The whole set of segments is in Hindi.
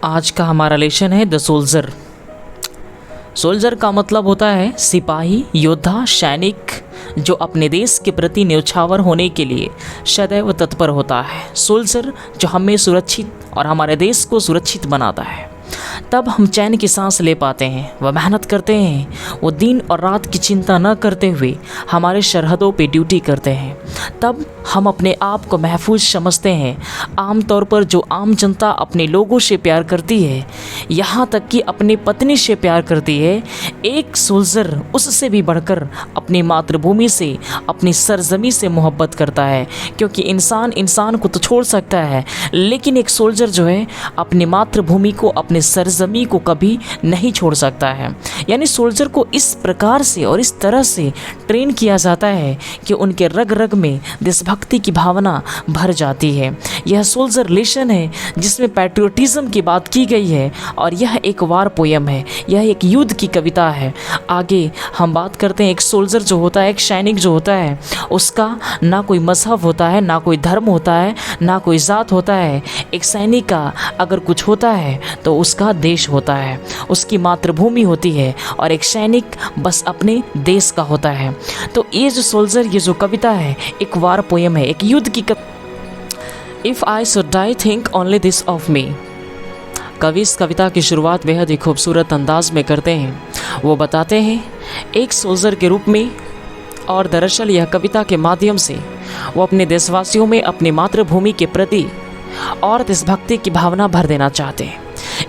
आज का हमारा लेसन है द सोल्जर। सोल्जर का मतलब होता है सिपाही, योद्धा, सैनिक जो अपने देश के प्रति न्यौछावर होने के लिए सदैव तत्पर होता है। सोल्जर जो हमें सुरक्षित और हमारे देश को सुरक्षित बनाता है। तब हम चैन की सांस ले पाते हैं। वह मेहनत करते हैं, वो दिन और रात की चिंता न करते हुए हमारे सरहदों पे ड्यूटी करते हैं। तब हम अपने आप को महफूज समझते हैं। आमतौर पर जो आम जनता अपने लोगों से प्यार करती है, यहाँ तक कि अपनी पत्नी से प्यार करती है, एक सोल्जर उससे भी बढ़कर अपनी मातृभूमि से, अपनी सरजमी से मोहब्बत करता है। क्योंकि इंसान इंसान को तो छोड़ सकता है, लेकिन एक सोल्जर जो है अपनी मातृभूमि को, अपने सरजमी को कभी नहीं छोड़ सकता है। यानी सोल्जर को इस प्रकार से और इस तरह से ट्रेन किया जाता है कि उनके रग रग में देशभक्ति की भावना भर जाती है। यह सोल्जर लेसन है जिसमें पैट्रियोटिज्म की बात की गई है और यह एक वार पोयम है, यह एक युद्ध की कविता है। आगे हम बात करते हैं एक सोल्जर जो होता है, एक सैनिक जो होता है, उसका ना कोई मजहब होता है, ना कोई धर्म होता है, ना कोई जात होता है। एक सैनिक का अगर कुछ होता है तो उसका देश होता है, उसकी मातृभूमि होती है, और एक सैनिक बस अपने देश का होता है। तो ये जो सोल्जर, ये जो कविता है, एक वार पोयम है, एक युद्ध की if I should die think only this of me. कवि इस कविता की शुरुआत बेहद ही खूबसूरत अंदाज में करते हैं। वो बताते हैं एक सोल्जर के रूप में, और दरअसल यह कविता के माध्यम से वो अपने देशवासियों में अपनी मातृभूमि के प्रति और देशभक्ति की भावना भर देना चाहते हैं।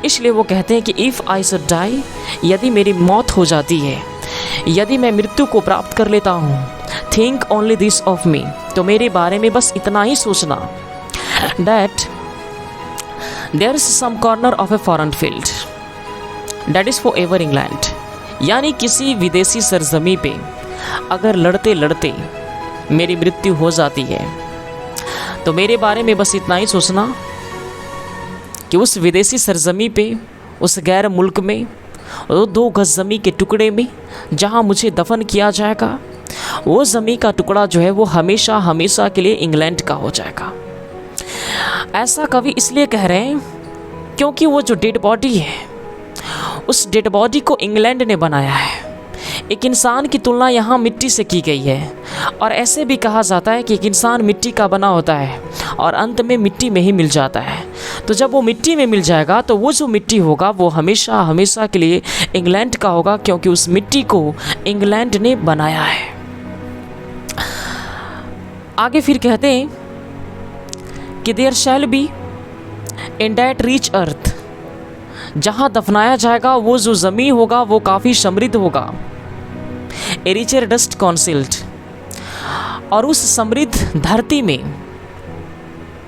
इसलिए वो कहते हैं कि इफ़ आई शुड डाई, यदि मेरी मौत हो जाती है, यदि मैं मृत्यु को प्राप्त कर लेता हूँ, think only this of me, तो मेरे बारे में बस इतना ही सोचना, that there is some corner of a foreign field that is for ever England. यानी किसी विदेशी सरजमी पे अगर लड़ते लड़ते मेरी मृत्यु हो जाती है, तो मेरे बारे में बस इतना ही सोचना कि उस विदेशी सरजमी पे, उस गैर मुल्क में, वो 2 गज ज़मीं के टुकड़े में जहाँ मुझे दफन किया जाएगा, वो ज़मीं का टुकड़ा जो है वो हमेशा हमेशा के लिए इंग्लैंड का हो जाएगा। ऐसा कवि इसलिए कह रहे हैं क्योंकि वो जो डेड बॉडी है, उस डेड बॉडी को इंग्लैंड ने बनाया है। एक इंसान की तुलना यहाँ मिट्टी से की गई है, और ऐसे भी कहा जाता है कि एक इंसान मिट्टी का बना होता है और अंत में मिट्टी में ही मिल जाता है। तो जब वो मिट्टी में मिल जाएगा तो वो जो मिट्टी होगा वो हमेशा हमेशा के लिए इंग्लैंड का होगा, क्योंकि उस मिट्टी को इंग्लैंड ने बनाया है। आगे फिर कहते हैं कि there shall be in that rich earth, जहाँ दफनाया जाएगा वो जो ज़मीन होगा वो काफ़ी समृद्ध होगा, ए रिचर डस्ट कॉन्सिल्ड, और उस समृद्ध धरती में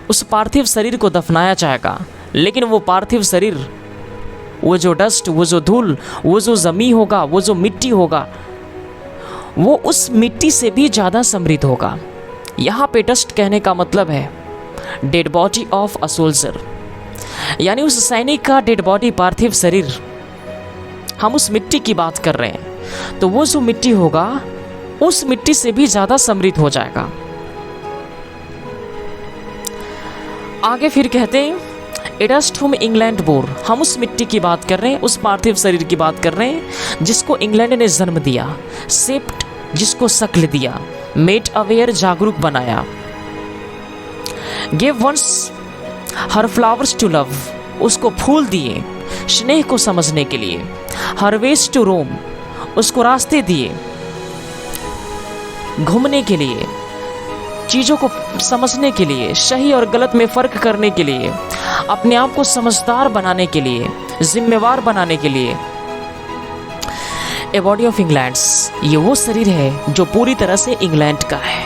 उस पार्थिव शरीर को दफनाया जाएगा। लेकिन वो पार्थिव शरीर, वो जो डस्ट, वो जो धूल, वो जो ज़मीन होगा, वो जो मिट्टी होगा, वो उस मिट्टी से भी ज़्यादा समृद्ध होगा। यहाँ पे डस्ट कहने का मतलब है dead body of a soldier, यानी उस सैनिक का डेड बॉडी, पार्थिव शरीर, हम उस मिट्टी की बात कर रहे हैं। तो वो जो मिट्टी होगा उस मिट्टी से भी ज़्यादा समृद्ध हो जाएगा। आगे फिर कहते हैं ए डस्ट हुम इंग्लैंड बोर, हम उस मिट्टी की बात कर रहे हैं, उस पार्थिव शरीर की बात कर रहे हैं जिसको इंग्लैंड ने जन्म दिया, शेप्ड जिसको शक्ल दिया, मेड अवेयर जागरूक बनाया, give once her flowers to love, उसको फूल दिए स्नेह को समझने के लिए, हर वेज टू रोम, उसको रास्ते दिए घूमने के लिए, चीज़ों को समझने के लिए, सही और गलत में फ़र्क करने के लिए, अपने आप को समझदार बनाने के लिए, जिम्मेवार बनाने के लिए। ए बॉडी ऑफ इंग्लैंड्स, ये वो शरीर है जो पूरी तरह से इंग्लैंड का है,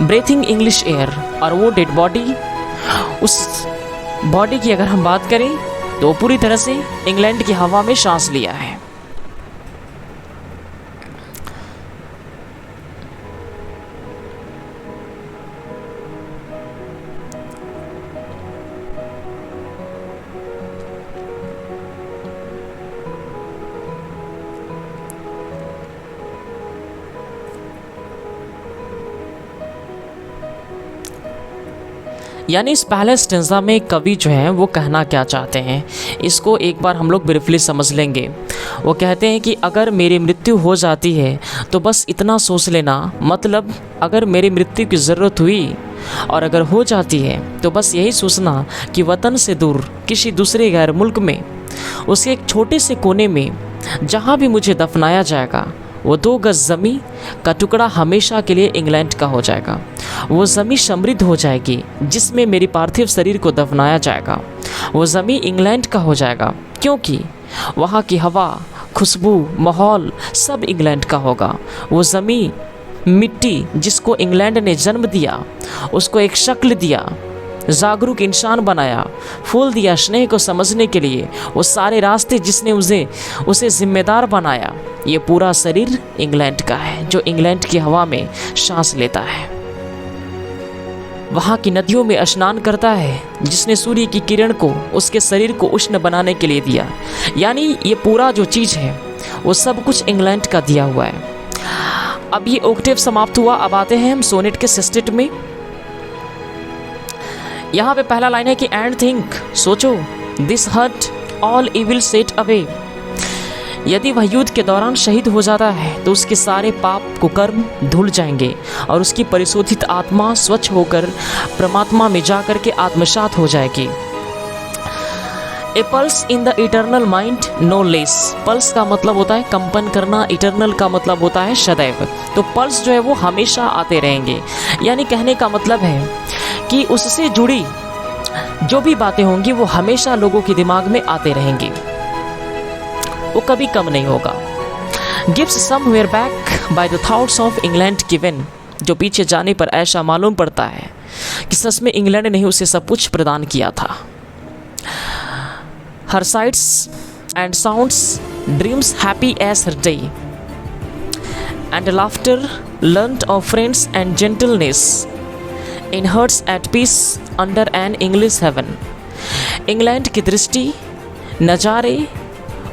ब्रीथिंग इंग्लिश एयर, और वो डेड बॉडी, उस बॉडी की अगर हम बात करें तो वो पूरी तरह से इंग्लैंड की हवा में सांस लिया है। यानी इस पहले स्टेंजा में कवि जो है वो कहना क्या चाहते हैं, इसको एक बार हम लोग ब्रीफली समझ लेंगे। वो कहते हैं कि अगर मेरी मृत्यु हो जाती है तो बस इतना सोच लेना, मतलब अगर मेरी मृत्यु की ज़रूरत हुई और अगर हो जाती है तो बस यही सोचना कि वतन से दूर किसी दूसरे गैर मुल्क में, उसके एक छोटे से कोने में जहाँ भी मुझे दफनाया जाएगा, वो 2 गज ज़मीं का टुकड़ा हमेशा के लिए इंग्लैंड का हो जाएगा। वो ज़मीं समृद्ध हो जाएगी जिसमें मेरी पार्थिव शरीर को दफनाया जाएगा। वो ज़मीं इंग्लैंड का हो जाएगा क्योंकि वहाँ की हवा, खुशबू, माहौल सब इंग्लैंड का होगा। वो ज़मीं, मिट्टी जिसको इंग्लैंड ने जन्म दिया, उसको एक शक्ल दिया, जागरूक इंसान बनाया, फूल दिया स्नेह को समझने के लिए, वो सारे रास्ते जिसने उसे जिम्मेदार बनाया, ये पूरा शरीर इंग्लैंड का है जो इंग्लैंड की हवा में सांस लेता है। वहाँ की नदियों में स्नान करता है जिसने सूर्य की किरण को उसके शरीर को उष्ण बनाने के लिए दिया। यानी ये पूरा जो चीज़ है वो सब कुछ इंग्लैंड का दिया हुआ है। अब ये ऑक्टेव समाप्त हुआ, अब आते हैं हम सोनेट के सिस्टेट में। यहाँ पे पहला लाइन है कि एंड थिंक, सोचो, this heart all evil shed away. यदि वह युद्ध के दौरान शहीद हो जाता है तो उसके सारे पाप कुकर्म धुल जाएंगे और उसकी परिशोधित आत्मा स्वच्छ होकर परमात्मा में जाकर के आत्मसात हो जाएगी। A pulse in the eternal mind no less. Pulse का मतलब होता है कंपन करना, इटर्नल का मतलब होता है सदैव। तो पल्स जो है वो हमेशा आते रहेंगे। यानी कहने का मतलब है कि उससे जुड़ी जो भी बातें होंगी वो हमेशा लोगों के दिमाग में आते रहेंगे, वो कभी कम नहीं होगा। Gives somewhere back by the thoughts of England given. जो पीछे जाने पर ऐसा मालूम पड़ता है कि सच में इंग्लैंड ने उसे सब कुछ प्रदान किया था। Her sights and sounds dreams happy as her day and laughter learnt of friends and gentleness in hearts at peace under an English heaven. England की दृष्टि, नज़ारे,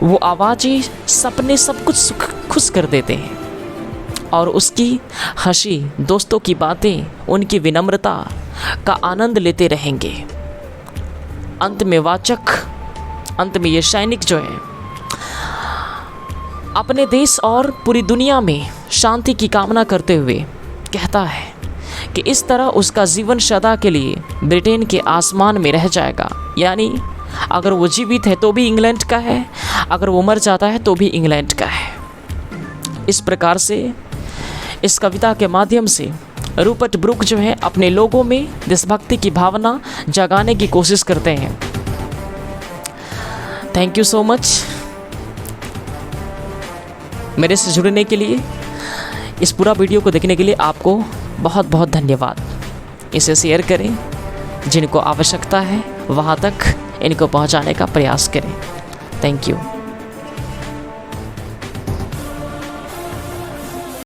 वो आवाज़ें, सपने सब कुछ खुश कर देते हैं और उसकी हंसी, दोस्तों की बातें, उनकी विनम्रता का आनंद लेते रहेंगे। अंत में ये सैनिक जो है अपने देश और पूरी दुनिया में शांति की कामना करते हुए कहता है कि इस तरह उसका जीवन सदा के लिए ब्रिटेन के आसमान में रह जाएगा। यानी अगर वो जीवित है तो भी इंग्लैंड का है, अगर वो मर जाता है तो भी इंग्लैंड का है। इस प्रकार से इस कविता के माध्यम से रूपर्ट ब्रूक जो है अपने लोगों में देशभक्ति की भावना जगाने की कोशिश करते हैं। थैंक यू सो मच मेरे से जुड़ने के लिए। इस पूरा वीडियो को देखने के लिए आपको बहुत बहुत धन्यवाद। इसे शेयर करें, जिनको आवश्यकता है वहाँ तक इनको पहुँचाने का प्रयास करें। Thank you.